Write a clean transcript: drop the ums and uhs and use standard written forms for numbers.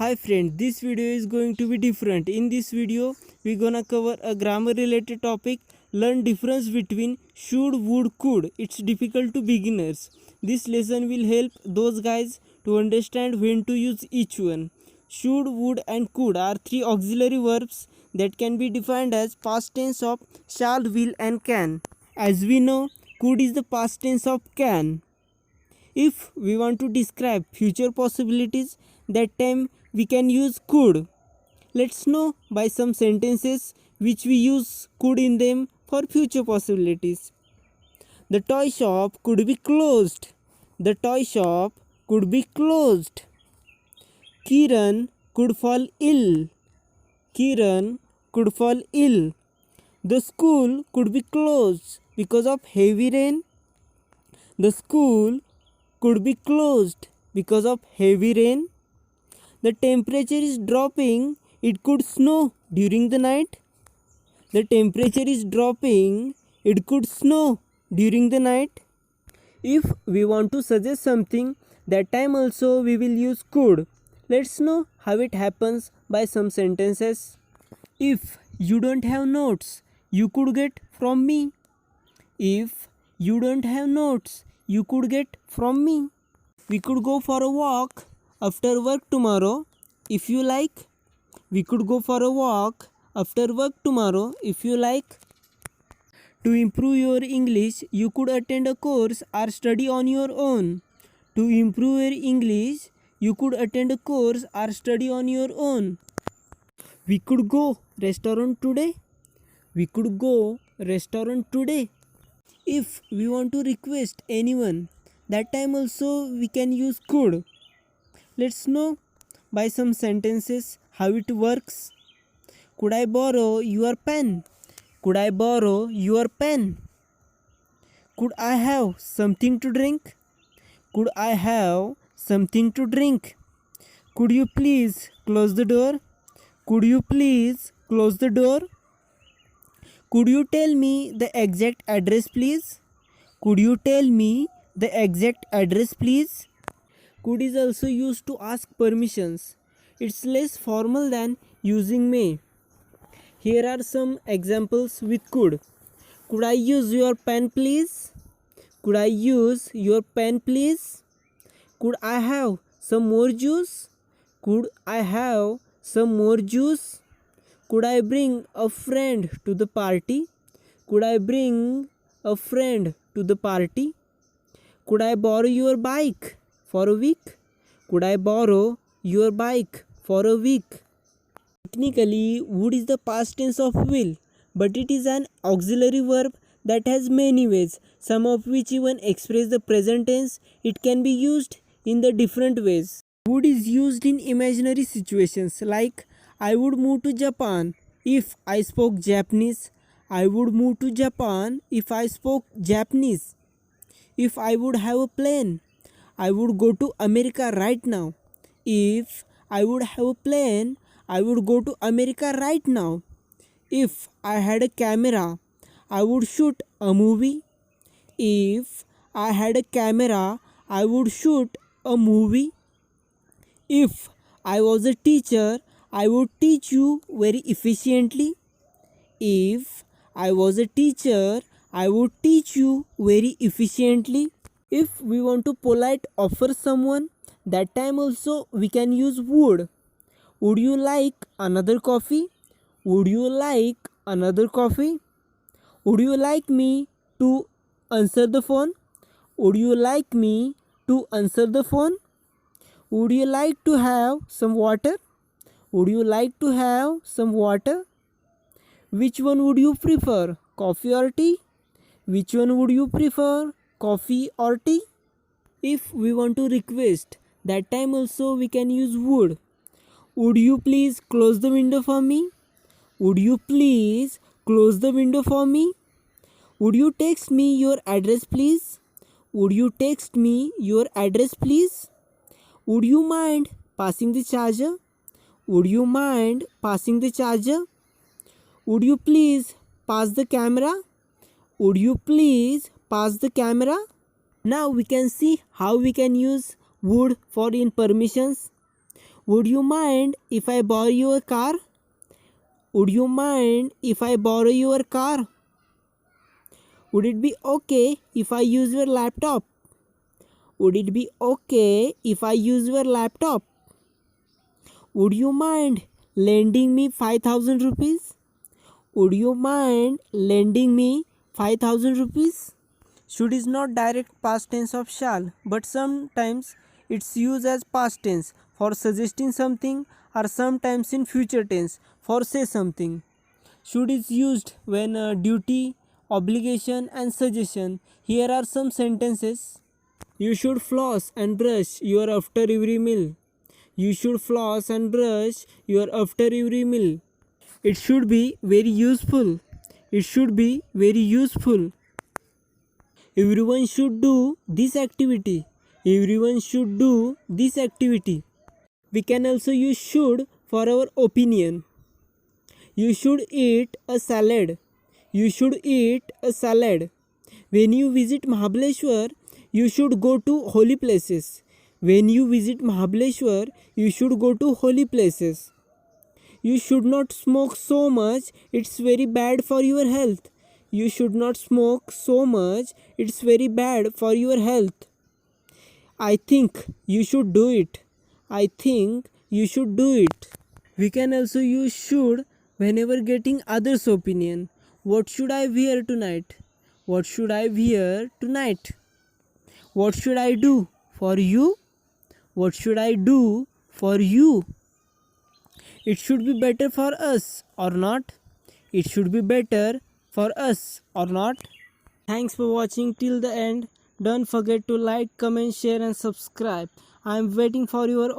Hi friend, this video is going to be different. In this video, we're gonna cover a grammar related topic. Learn difference between should, would, could. It's difficult to beginners. This lesson will help those guys to understand when to use each one. Should, would and could are three auxiliary verbs that can be defined as past tense of shall, will and can. As we know, could is the past tense of can. If we want to describe future possibilities, that time we can use could. Let's know by some sentences which we use could in them for future possibilities. The toy shop could be closed. The toy shop could be closed. Kiran could fall ill. Kiran could fall ill. The school could be closed because of heavy rain. The school could be closed because of heavy rain. The temperature is dropping. It could snow during the night. The temperature is dropping. It could snow during the night. If we want to suggest something, that time also we will use could. Let's know how it happens by some sentences. If you don't have notes, you could get from me. If you don't have notes, you could get from me. We could go for a walk after work tomorrow if you like. We could go for a walk after work tomorrow if you like. To improve your English, you could attend a course or study on your own. To improve your English, you could attend a course or study on your own. We could go restaurant today. We could go restaurant today. If we want to request anyone, that time also we can use could. Let's know by some sentences how it works. Could I borrow your pen? Could I borrow your pen? Could I have something to drink? Could I have something to drink? Could you please close the door? Could you please close the door? Could you tell me the exact address please? Could you tell me the exact address please? Could is also used to ask permissions. It's less formal than using may. Here are some examples with could. Could I use your pen please? Could I use your pen please? Could I have some more juice? Could I have some more juice? Could I bring a friend to the party? Could I bring a friend to the party? Could I borrow your bike for a week? Could I borrow your bike for a week? Technically, would is the past tense of will, but it is an auxiliary verb that has many ways, some of which even express the present tense. It can be used in the different ways. Would is used in imaginary situations like I would move to Japan if I spoke Japanese. I would move to Japan if I spoke Japanese. If I would have a plane, I would go to America right now. If I would have a plane, I would go to America right now. If I had a camera, I would shoot a movie. If I had a camera, I would shoot a movie. If I was a teacher, I would teach you very efficiently. If I was a teacher, I would teach you very efficiently. If we want to polite offer someone, that time also we can use would. Would you like another coffee? Would you like another coffee? Would you like me to answer the phone? Would you like me to answer the phone? Would you like to have some water? Would you like to have some water? Which one would you prefer, coffee or tea? Which one would you prefer, coffee or tea? If we want to request, that time also we can use would. Would you please close the window for me? Would you please close the window for me? Would you text me your address please? Would you text me your address please? Would you mind passing the charger? Would you mind passing the charger? Would you please pass the camera? Would you please pass the camera? Now we can see how we can use would for in permissions. Would you mind if I borrow your car? Would you mind if I borrow your car? Would it be okay if I use your laptop? Would it be okay if I use your laptop? Would you mind lending me 5,000 rupees? Would you mind lending me 5,000 rupees? Should is not direct past tense of shall, but sometimes it's used as past tense for suggesting something, or sometimes in future tense for say something. Should is used when duty, obligation and suggestion. Here are some sentences. You should floss and brush your after every meal. You should floss and brush your after every meal. It should be very useful. It should be very useful. Everyone should do this activity. Everyone should do this activity. We can also use should for our opinion. You should eat a salad. You should eat a salad. When you visit Mahabaleshwar, you should go to holy places. When you visit Mahabaleshwar, you should go to holy places. You should not smoke so much, it's very bad for your health. You should not smoke so much, it's very bad for your health. I think you should do it. I think you should do it. We can also use should whenever getting others' opinion. What should I wear tonight? What should I wear tonight? What should I do for you? What should I do for you? It should be better for us or not? It should be better for us or not? Thanks for watching till the end. Don't forget to like, comment, share and subscribe. I am waiting for your